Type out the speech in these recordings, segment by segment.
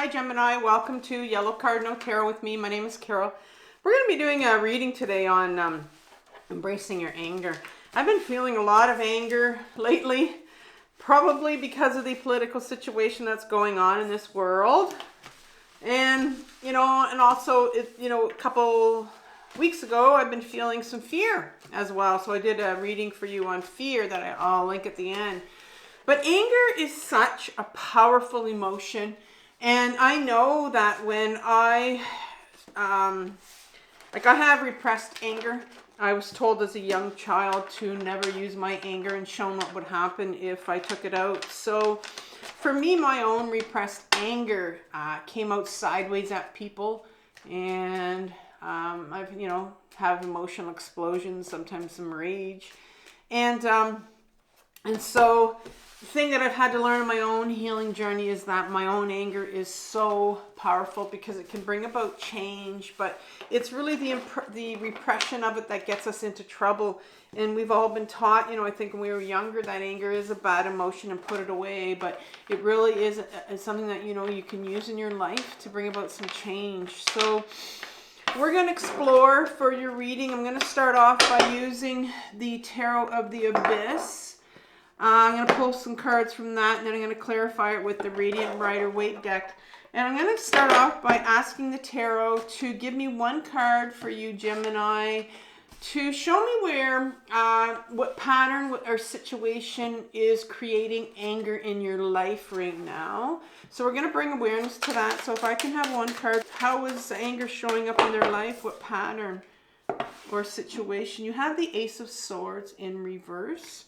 Hi Gemini, welcome to Yellow Cardinal Tarot with me. My name is Carol. We're going to be doing a reading today on embracing your anger. I've been feeling a lot of anger lately, probably because of the political situation that's going on in this world. And, and also, a couple weeks ago, I've been feeling some fear as well. So I did a reading for you on fear that I'll link at the end. But anger is such a powerful emotion. And I know that when I have repressed anger. I was told as a young child to never use my anger and shown what would happen if I took it out. So for me, my own repressed anger came out sideways at people. And I've, have emotional explosions, sometimes some rage. And so the thing that I've had to learn in my own healing journey is that my own anger is so powerful because it can bring about change, but it's really the repression of it that gets us into trouble. And we've all been taught, I think when we were younger, that anger is a bad emotion and put it away, but it really is something that, you can use in your life to bring about some change. So we're going to explore for your reading. I'm going to start off by using the Tarot of the Abyss. I'm going to pull some cards from that, and then I'm going to clarify it with the Radiant Rider-Waite deck. And I'm going to start off by asking the Tarot to give me one card for you, Gemini, to show me where, what pattern or situation is creating anger in your life right now. So we're going to bring awareness to that. So if I can have one card, how is anger showing up in their life? What pattern or situation? You have the Ace of Swords in reverse.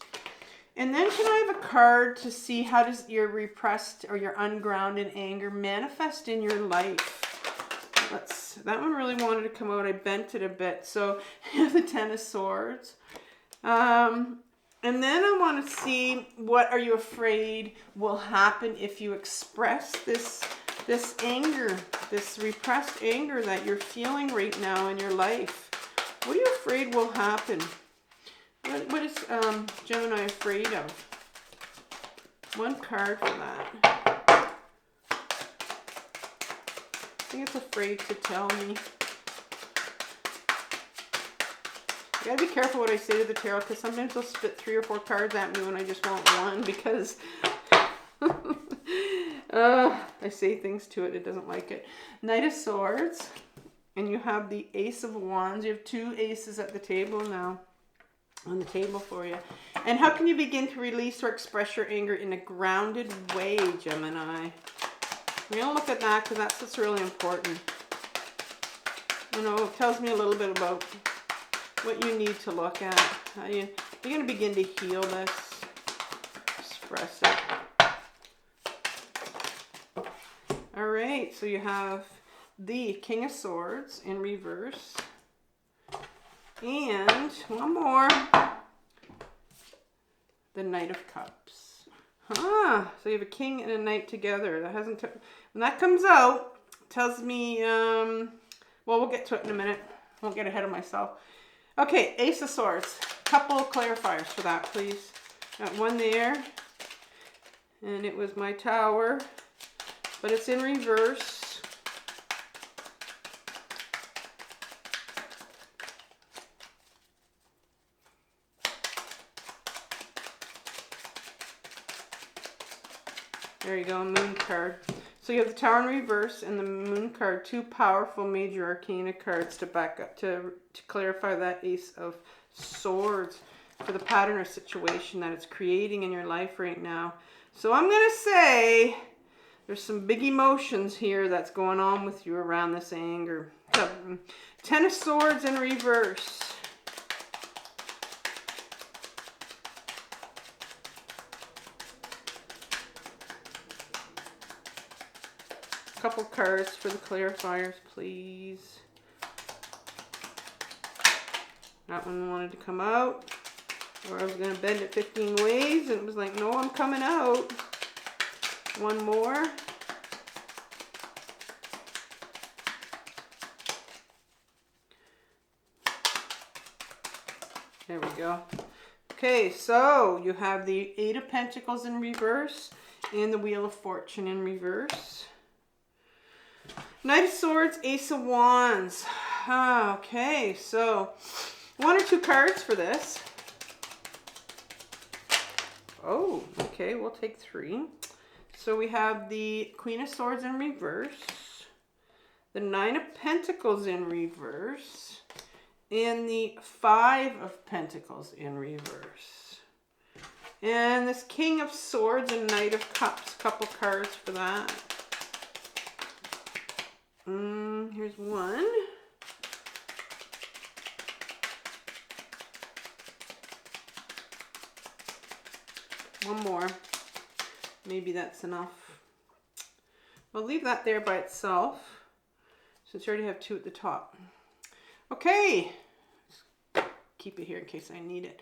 And then can I have a card to see how does your repressed or your ungrounded anger manifest in your life? That one really wanted to come out. I bent it a bit. So you have the Ten of Swords. And then I want to see what are you afraid will happen if you express this anger, this repressed anger that you're feeling right now in your life. What are you afraid will happen? What is Gemini afraid of? One card for that. I think it's afraid to tell me. I gotta be careful what I say to the tarot because sometimes they'll spit 3 or 4 cards at me when I just want one because I say things to it. It doesn't like it. Knight of Swords. And you have the Ace of Wands. You have 2 aces at the table now. On the table for you. And how can you begin to release or express your anger in a grounded way, Gemini? We're going to look at that because that's what's really important. It tells me a little bit about what you need to look at. How you're going to begin to heal this. Express it. All right, so you have the King of Swords in reverse. And one more, the Knight of Cups. So you have a king and a knight together. That hasn't. When that comes out, it tells me. Well, we'll get to it in a minute. Won't get ahead of myself. Okay, Ace of Swords. Couple of clarifiers for that, please. Got one there, and it was my Tower, but it's in reverse. There you go, Moon card. So you have the Tower in reverse and the Moon card, 2 powerful major arcana cards to back up, to clarify that Ace of Swords for the pattern or situation that it's creating in your life right now. So I'm going to say there's some big emotions here that's going on with you around this anger. So, 10 of Swords in reverse. Couple cards for the clarifiers, please. That one wanted to come out, or I was going to bend it 15 ways, and it was like, no, I'm coming out. One more. There we go. Okay, so you have the Eight of Pentacles in reverse and the Wheel of Fortune in reverse. Knight of Swords, Ace of Wands. Okay, so 1 or 2 cards for this. Oh, okay, we'll take 3. So we have the Queen of Swords in reverse, the 9 of Pentacles in reverse, and the 5 of Pentacles in reverse. And this King of Swords and Knight of Cups, couple cards for that. Here's one. One more. Maybe that's enough. I'll leave that there by itself, since I already have 2 at the top. Okay. Keep it here in case I need it.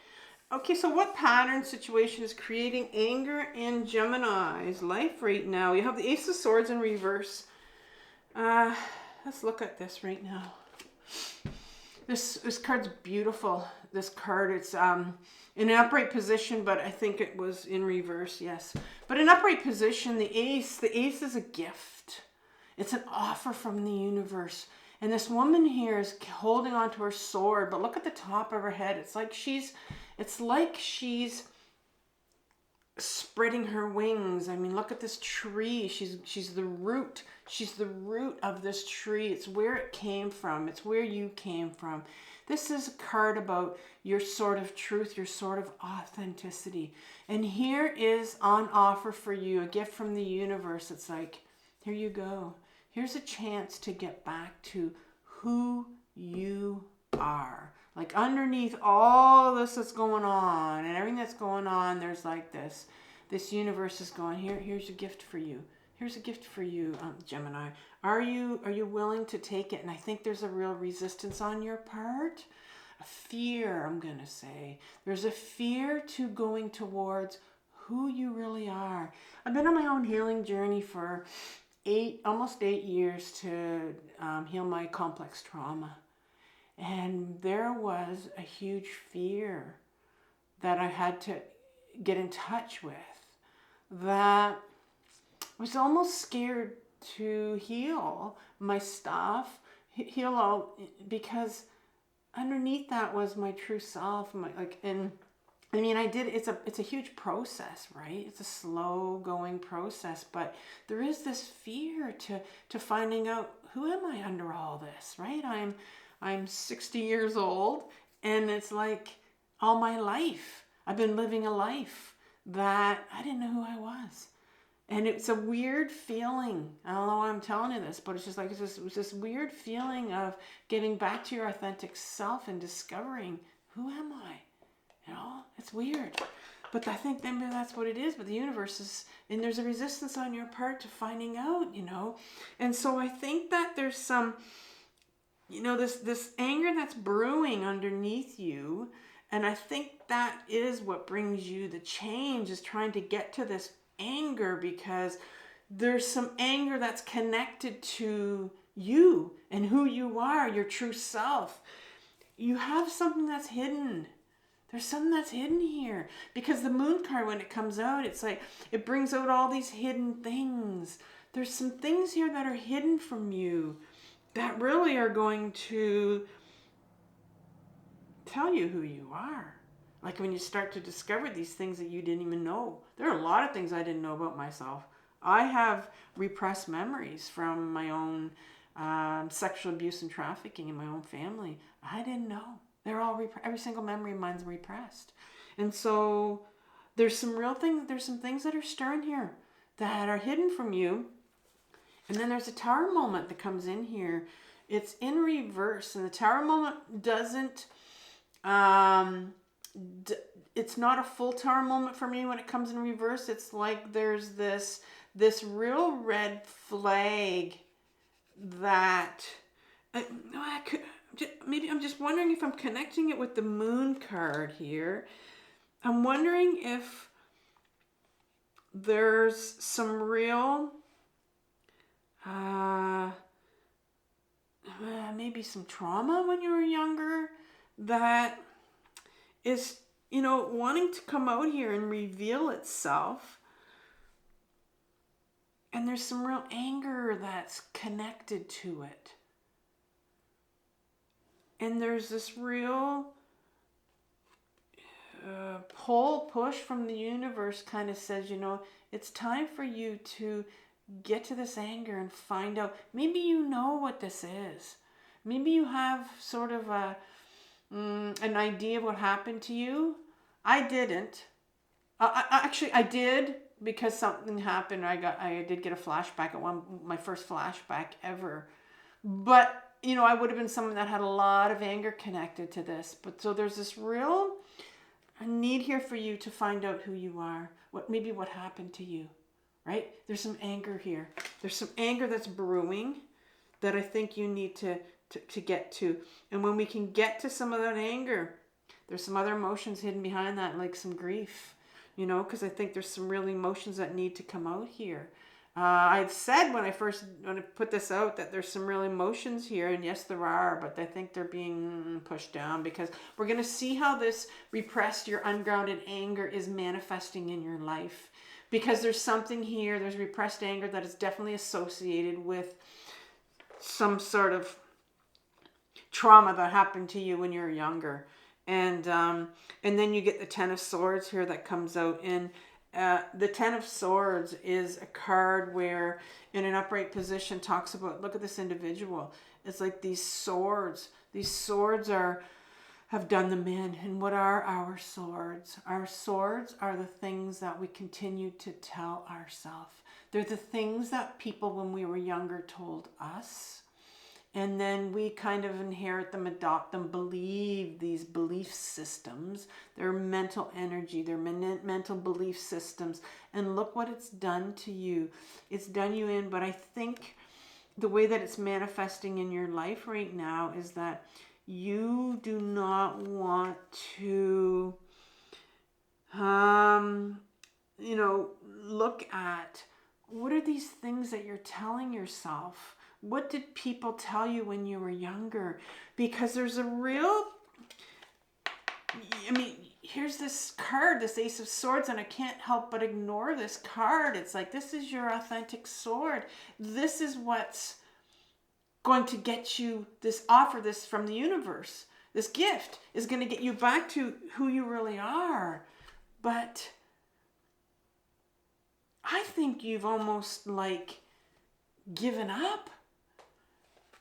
Okay, so what pattern situation is creating anger in Gemini's life right now? You have the Ace of Swords in reverse. Let's look at this right now. This card's beautiful. This card, it's in an upright position, but I think it was in reverse, yes. But in upright position, the ace is a gift. It's an offer from the universe. And this woman here is holding onto her sword, but look at the top of her head. It's like she's spreading her wings. I mean, look at this tree. She's the root. She's the root of this tree. It's where it came from. It's where you came from. This is a card about your sort of truth, your sort of authenticity. And here is on offer for you, a gift from the universe. It's like, here you go. Here's a chance to get back to who you are. Like underneath all this that's going on and everything that's going on, there's like this universe is going, here's a gift for you. Here's a gift for you, Gemini. Are you willing to take it? And I think there's a real resistance on your part. A fear, I'm going to say. There's a fear to going towards who you really are. I've been on my own healing journey for almost 8 years to heal my complex trauma. And there was a huge fear that I had to get in touch with, that I was almost scared to heal my stuff, heal all, because underneath that was my true self. It's a huge process, right? It's a slow going process, but there is this fear to finding out, who am I under all this, right? I'm 60 years old, and it's like all my life I've been living a life that I didn't know who I was. And it's a weird feeling. I don't know why I'm telling you this, but it's just like, it was this weird feeling of getting back to your authentic self and discovering, who am I? You know, it's weird. But I think maybe that's what it is. But the universe is, and there's a resistance on your part to finding out, you know. And so I think that there's some, you know, this anger that's brewing underneath you. And I think that is what brings you the change, is trying to get to this anger, because there's some anger that's connected to you and who you are, your true self. You have something that's hidden. There's something that's hidden here, because the moon card, when it comes out, it's like it brings out all these hidden things. There's some things here that are hidden from you that really are going to tell you who you are. Like when you start to discover these things that you didn't even know. There are a lot of things I didn't know about myself. I have repressed memories from my own sexual abuse and trafficking in my own family. I didn't know. They're all every single memory of mine's repressed. And so there's some real things, there's some things that are stirring here that are hidden from you. And then there's a tower moment that comes in here. It's in reverse, and the tower moment doesn't it's not a full tower moment for me when it comes in reverse. It's like there's this real red flag that maybe I'm just wondering if I'm connecting it with the moon card here. I'm wondering if there's some real maybe some trauma when you were younger that is, you know, wanting to come out here and reveal itself. And there's some real anger that's connected to it. And there's this real push from the universe kind of says, it's time for you to get to this anger and find out. Maybe you know what this is. Maybe you have sort of an idea of what happened to you. I didn't. Actually, I did, because something happened. I did get a flashback at my first flashback ever. But, I would have been someone that had a lot of anger connected to this. But so there's this real need here for you to find out who you are. Maybe what happened to you, right? There's some anger here. There's some anger that's brewing that I think you need to get to. And when we can get to some of that anger, there's some other emotions hidden behind that, like some grief, because I think there's some real emotions that need to come out here. I had said when I put this out that there's some real emotions here, and yes, there are, but I think they're being pushed down, because we're going to see how this repressed, your ungrounded anger is manifesting in your life. Because there's something here, there's repressed anger that is definitely associated with some sort of trauma that happened to you when you were younger. And then you get the Ten of Swords here that comes out. And the Ten of Swords is a card where, in an upright position, talks about, look at this individual. It's like these swords. These swords have done them in. And what are our swords? Our swords are the things that we continue to tell ourselves. They're the things that people when we were younger told us. And then we kind of inherit them, adopt them, believe these belief systems. They're mental energy, they're mental belief systems. And look what it's done to you. It's done you in, but I think the way that it's manifesting in your life right now is that you do not want to, look at what are these things that you're telling yourself. What did people tell you when you were younger? Because there's a real, here's this card, this Ace of Swords, and I can't help but ignore this card. It's like, this is your authentic sword. This is what's going to get you this offer, this from the universe. This gift is going to get you back to who you really are. But I think you've almost given up.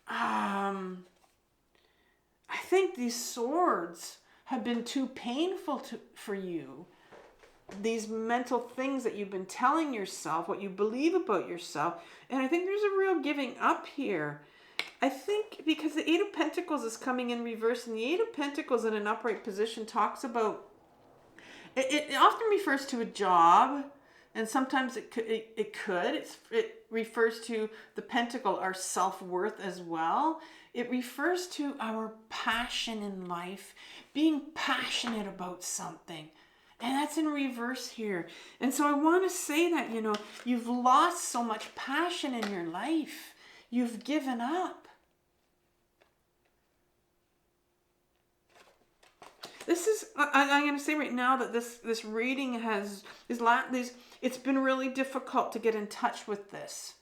I think these swords have been too painful for you. These mental things that you've been telling yourself, what you believe about yourself. And I think there's a real giving up here. I think because the Eight of Pentacles is coming in reverse, and the Eight of Pentacles in an upright position talks about, it often refers to a job. And sometimes it refers to the pentacle, our self-worth as well. It refers to our passion in life, being passionate about something. And that's in reverse here. And so I want to say that, you've lost so much passion in your life. You've given up. I'm going to say right now that this reading it's been really difficult to get in touch with this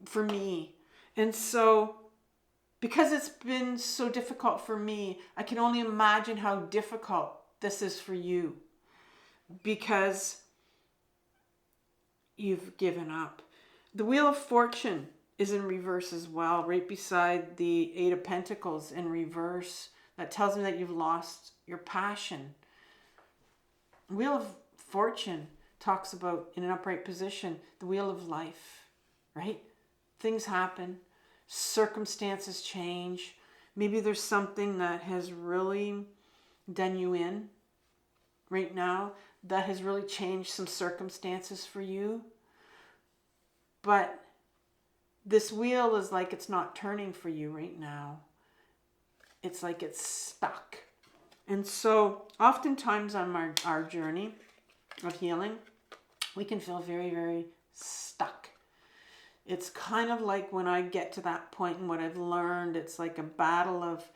for me. And so, because it's been so difficult for me, I can only imagine how difficult this is for you. Because you've given up. The Wheel of Fortune is in reverse as well, right beside the Eight of Pentacles in reverse. That tells me that you've lost your passion. Wheel of Fortune talks about, in an upright position, the wheel of life, right? Things happen. Circumstances change. Maybe there's something that has really done you in right now that has really changed some circumstances for you. But this wheel is like it's not turning for you right now. It's like it's stuck. And so oftentimes on our journey of healing, we can feel very, very stuck. It's kind of like when I get to that point and what I've learned, it's like a battle of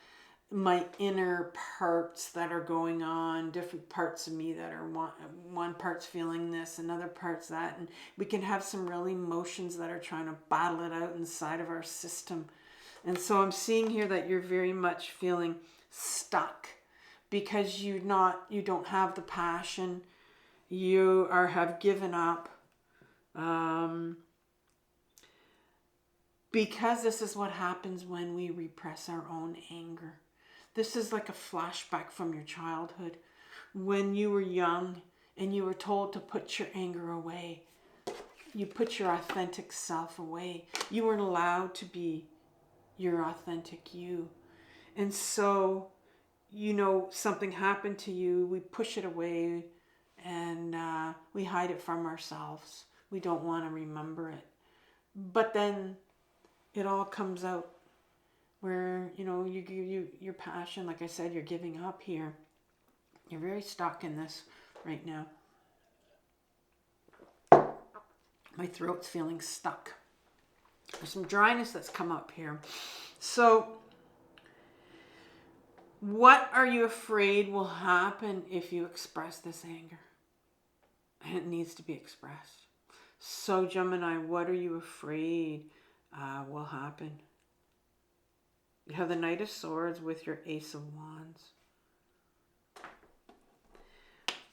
my inner parts that are going on, different parts of me that are one part's feeling this, another part's that, and we can have some real emotions that are trying to battle it out inside of our system. And so I'm seeing here that you're very much feeling stuck because you don't have the passion. You have given up. Because this is what happens when we repress our own anger. This is like a flashback from your childhood when you were young and you were told to put your anger away. You put your authentic self away. You weren't allowed to be your authentic you. And so, something happened to you, we push it away and we hide it from ourselves. We don't want to remember it. But then it all comes out where, your passion, like I said, you're giving up here. You're very stuck in this right now. My throat's feeling stuck. There's some dryness that's come up here. So, what are you afraid will happen if you express this anger? And it needs to be expressed. So, Gemini, what are you afraid will happen? You have the Knight of Swords with your Ace of Wands.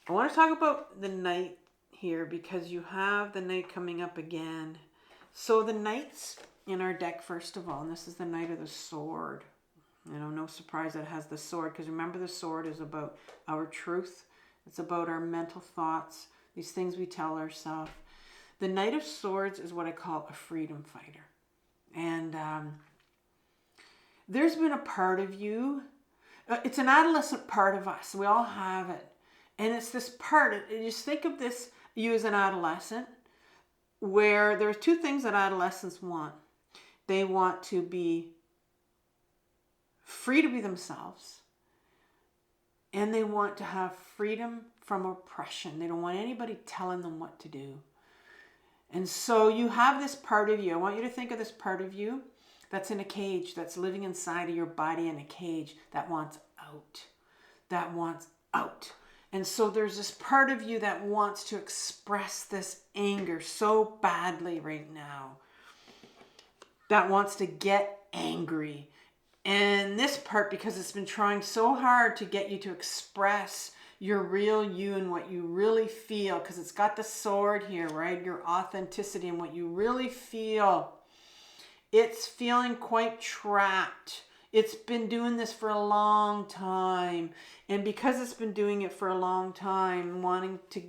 I want to talk about the Knight here because you have the Knight coming up again. So the Knights in our deck, first of all, and this is the Knight of the Sword. No surprise that it has the sword, because remember the sword is about our truth. It's about our mental thoughts, these things we tell ourselves. The Knight of Swords is what I call a freedom fighter. And there's been a part of you, it's an adolescent part of us. We all have it. And it's this part, just think of this, you as an adolescent, where there are two things that adolescents want. They want to be free to be themselves, and they want to have freedom from oppression. They don't want anybody telling them what to do. And so you have this part of you. I want you to think of this part of you that's in a cage, that's living inside of your body in a cage, that wants out. That wants out. And so there's this part of you that wants to express this anger so badly right now. That wants to get angry. And this part, because it's been trying so hard to get you to express your real you and what you really feel, because it's got the sword here, right? Your authenticity and what you really feel. It's feeling quite trapped. It's been doing this for a long time. And because it's been doing it for a long time, wanting to,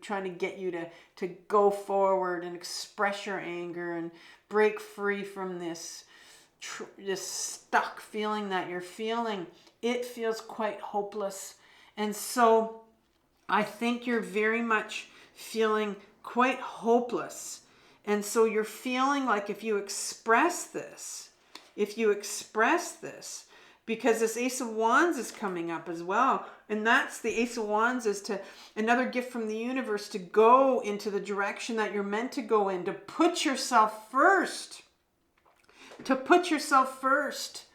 trying to get you to go forward and express your anger and break free from this stuck feeling that you're feeling, it feels quite hopeless. And so I think you're very much feeling quite hopeless. And so you're feeling like if you express this, because this Ace of Wands is coming up as well. And that's the Ace of Wands is to another gift from the universe to go into the direction that you're meant to go in, to put yourself first. To put yourself first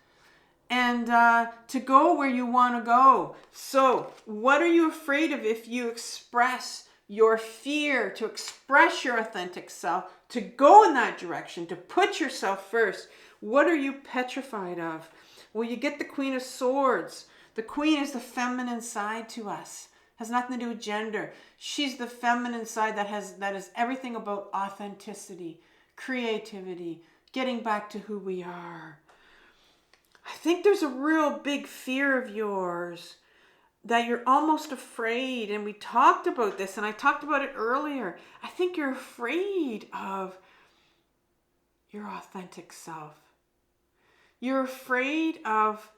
and to go where you want to go. So what are you afraid of if you express your fear, to express your authentic self, to go in that direction, to put yourself first? What are you petrified of? Well, you get the Queen of Swords. The Queen is the feminine side to us. Has nothing to do with gender. She's the feminine side that is everything about authenticity, creativity, getting back to who we are. I think there's a real big fear of yours that you're almost afraid. And we talked about this, and I talked about it earlier. I think you're afraid of your authentic self. You're afraid of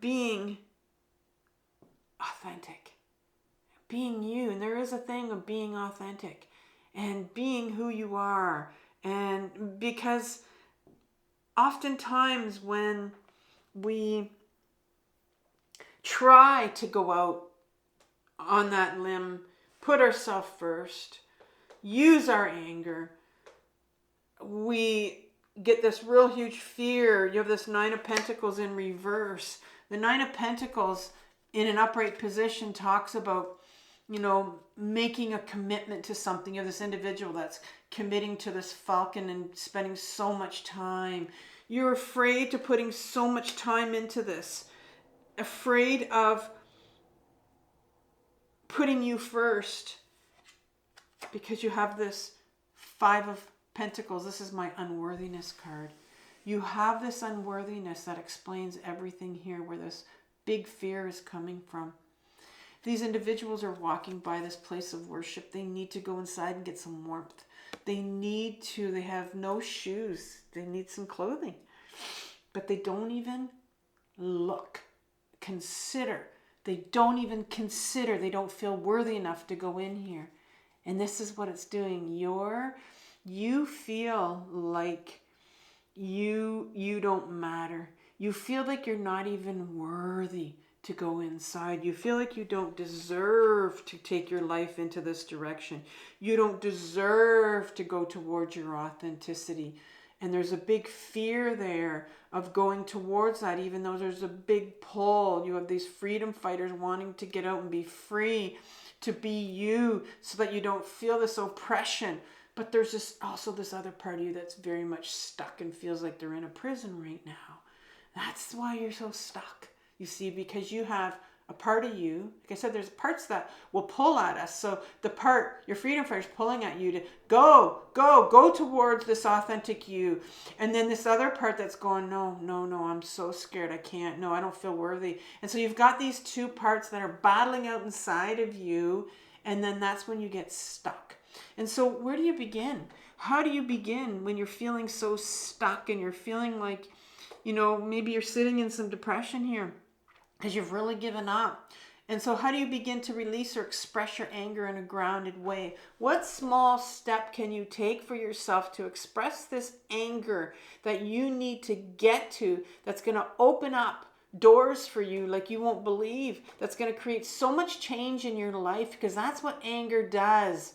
being authentic, being you. And there is a thing of being authentic and being who you are. And because oftentimes when we try to go out on that limb, put ourselves first, use our anger, we get this real huge fear. You have this Nine of Pentacles in reverse. The Nine of Pentacles in an upright position talks about, you know, making a commitment to something. You have this individual that's committing to this falcon and spending so much time. You're afraid to putting so much time into this. Afraid of putting you first because you have this Five of Pentacles. This is my unworthiness card. You have this unworthiness that explains everything here, where this big fear is coming from. These individuals are walking by this place of worship. They need to go inside and get some warmth. They have no shoes. They need some clothing. But they don't even consider. They don't even consider. They don't feel worthy enough to go in here. And this is what it's doing. You feel like you don't matter. You feel like you're not even worthy to go inside. You feel like you don't deserve to take your life into this direction. You don't deserve to go towards your authenticity. And there's a big fear there of going towards that, even though there's a big pull. You have these freedom fighters wanting to get out and be free, to be you, so that you don't feel this oppression. But there's also this other part of you that's very much stuck and feels like they're in a prison right now. That's why you're so stuck. You see, because you have a part of you, like I said, there's parts that will pull at us. So the part, your freedom fighter is pulling at you to go towards this authentic you. And then this other part that's going, no, I'm so scared. I can't. No, I don't feel worthy. And so you've got these two parts that are battling out inside of you. And then that's when you get stuck. And so where do you begin? How do you begin when you're feeling so stuck and you're feeling like, you know, maybe you're sitting in some depression here because you've really given up. And so how do you begin to release or express your anger in a grounded way? What small step can you take for yourself to express this anger that you need to get to, that's going to open up doors for you like you won't believe, that's going to create so much change in your life? Because that's what anger does.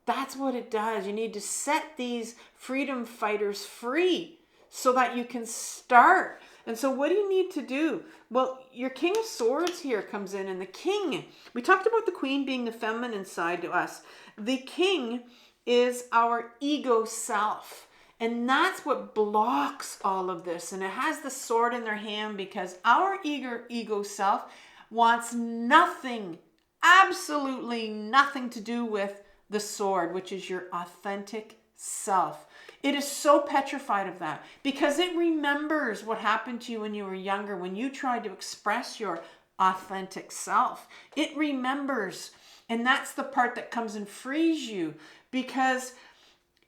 That's what it does. You need to set these freedom fighters free so that you can start. And so what do you need to do? Well, your King of Swords here comes in, and the King, we talked about the Queen being the feminine side to us. The King is our ego self. And that's what blocks all of this. And it has the sword in their hand because our ego self wants nothing, absolutely nothing to do with the sword, which is your authentic self. It is so petrified of that because it remembers what happened to you when you were younger, when you tried to express your authentic self. It remembers, and that's the part that comes and frees you, because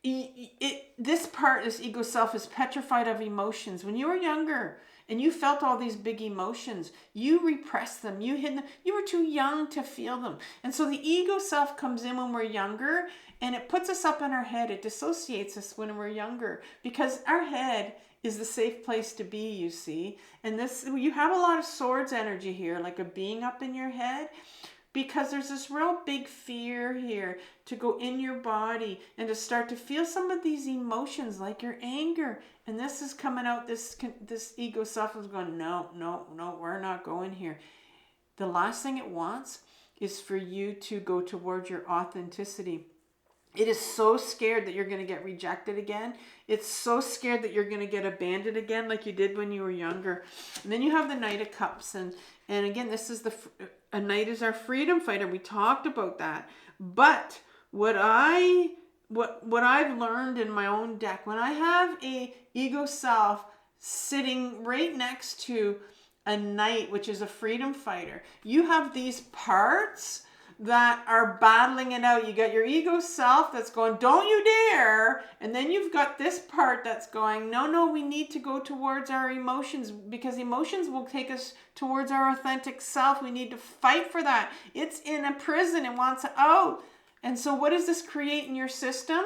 this ego self is petrified of emotions. When you were younger and you felt all these big emotions, you repressed them, you hid them, you were too young to feel them. And so the ego self comes in when we're younger, and it puts us up in our head. It dissociates us when we're younger because our head is the safe place to be, you see. And you have a lot of swords energy here, like a being up in your head, because there's this real big fear here to go in your body and to start to feel some of these emotions like your anger. And this is coming out, this ego self is going, no, we're not going here. The last thing it wants is for you to go towards your authenticity. It is so scared that you're going to get rejected again. It's so scared that you're going to get abandoned again like you did when you were younger. And then you have the Knight of Cups. And again, this is a knight is our freedom fighter. We talked about that. But what I've learned in my own deck, when I have a ego self sitting right next to a knight, which is a freedom fighter, you have these parts that are battling it out. You got your ego self that's going, don't you dare. And then you've got this part that's going, no, we need to go towards our emotions, because emotions will take us towards our authentic self. We need to fight for that. It's in a prison. It wants out. And so what does this create in your system?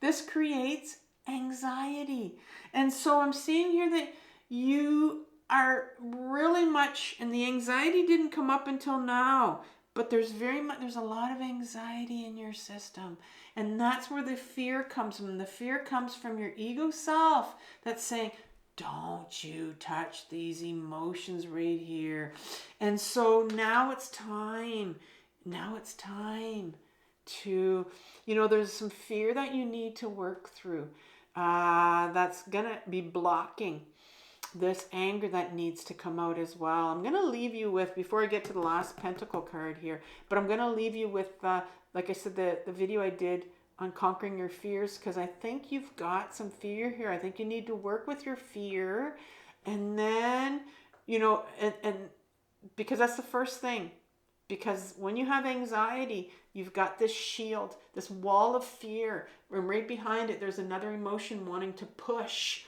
This creates anxiety. And so I'm seeing here that you are really much, and the anxiety didn't come up until now, but there's a lot of anxiety in your system. And that's where the fear comes from. The fear comes from your ego self that's saying, don't you touch these emotions right here. And so now it's time. Now it's time to, there's some fear that you need to work through. That's going to be blocking this anger that needs to come out as well. I'm going to leave you with, before I get to the last pentacle card here, but I'm going to leave you with, like I said, the video I did on conquering your fears, because I think you've got some fear here. I think you need to work with your fear, and then, and because that's the first thing. Because when you have anxiety, you've got this shield, this wall of fear, and right behind it, there's another emotion wanting to push,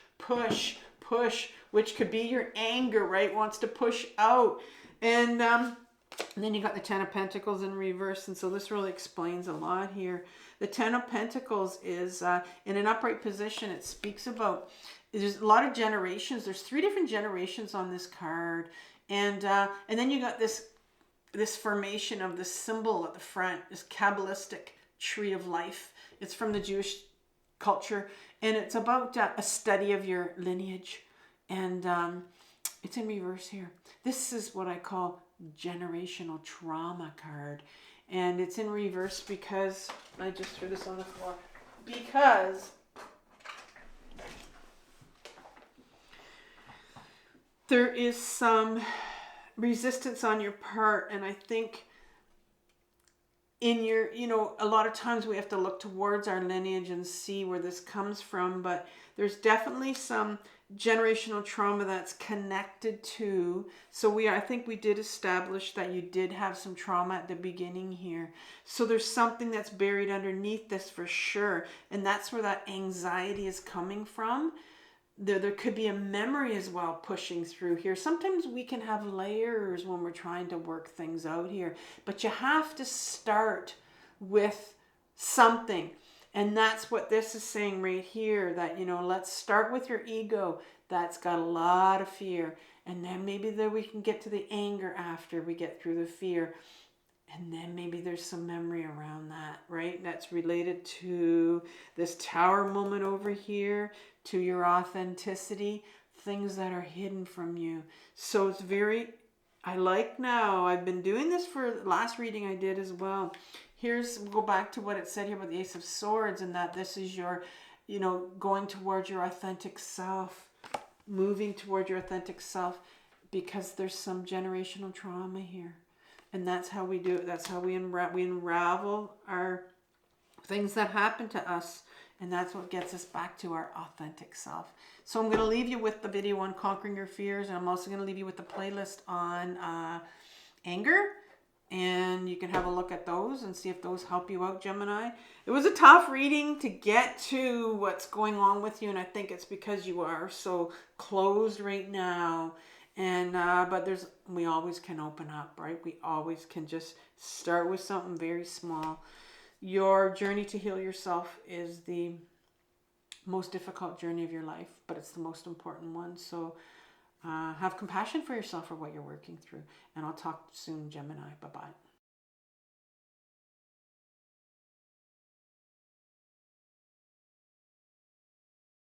which could be your anger, right? Wants to push out. And then you got the Ten of Pentacles in reverse. And so this really explains a lot here. The Ten of Pentacles is in an upright position. It speaks about, there's a lot of generations. There's 3 different generations on this card. And then you got this formation of the symbol at the front, this Kabbalistic tree of life. It's from the Jewish culture, and it's about a study of your lineage. And it's in reverse here. This is what I call generational trauma card. And it's in reverse because, I just threw this on the floor, because there is some resistance on your part. And I think in your, a lot of times we have to look towards our lineage and see where this comes from, but there's definitely some generational trauma that's connected to, so I think we did establish that you did have some trauma at the beginning here. So there's something that's buried underneath this for sure, and that's where that anxiety is coming from. There could be a memory as well pushing through here. Sometimes we can have layers when we're trying to work things out here, but you have to start with something. And that's what this is saying right here, that, let's start with your ego. That's got a lot of fear. And then maybe we can get to the anger after we get through the fear. And then maybe there's some memory around that, right? That's related to this Tower moment over here, to your authenticity, things that are hidden from you. So it's I've been doing this for the last reading I did as well. We'll go back to what it said here about the Ace of Swords, and that this is your, going towards your authentic self, moving toward your authentic self, because there's some generational trauma here. And that's how we do it. That's how we unravel our things that happen to us. And that's what gets us back to our authentic self. So I'm going to leave you with the video on conquering your fears. And I'm also going to leave you with the playlist on anger. And you can have a look at those and see if those help you out, Gemini. It was a tough reading to get to what's going on with you. And I think it's because you are so closed right now. And but we always can open up, right? We always can just start with something very small. Your journey to heal yourself is the most difficult journey of your life, but it's the most important one. So have compassion for yourself for what you're working through. And I'll talk soon, Gemini. Bye-bye.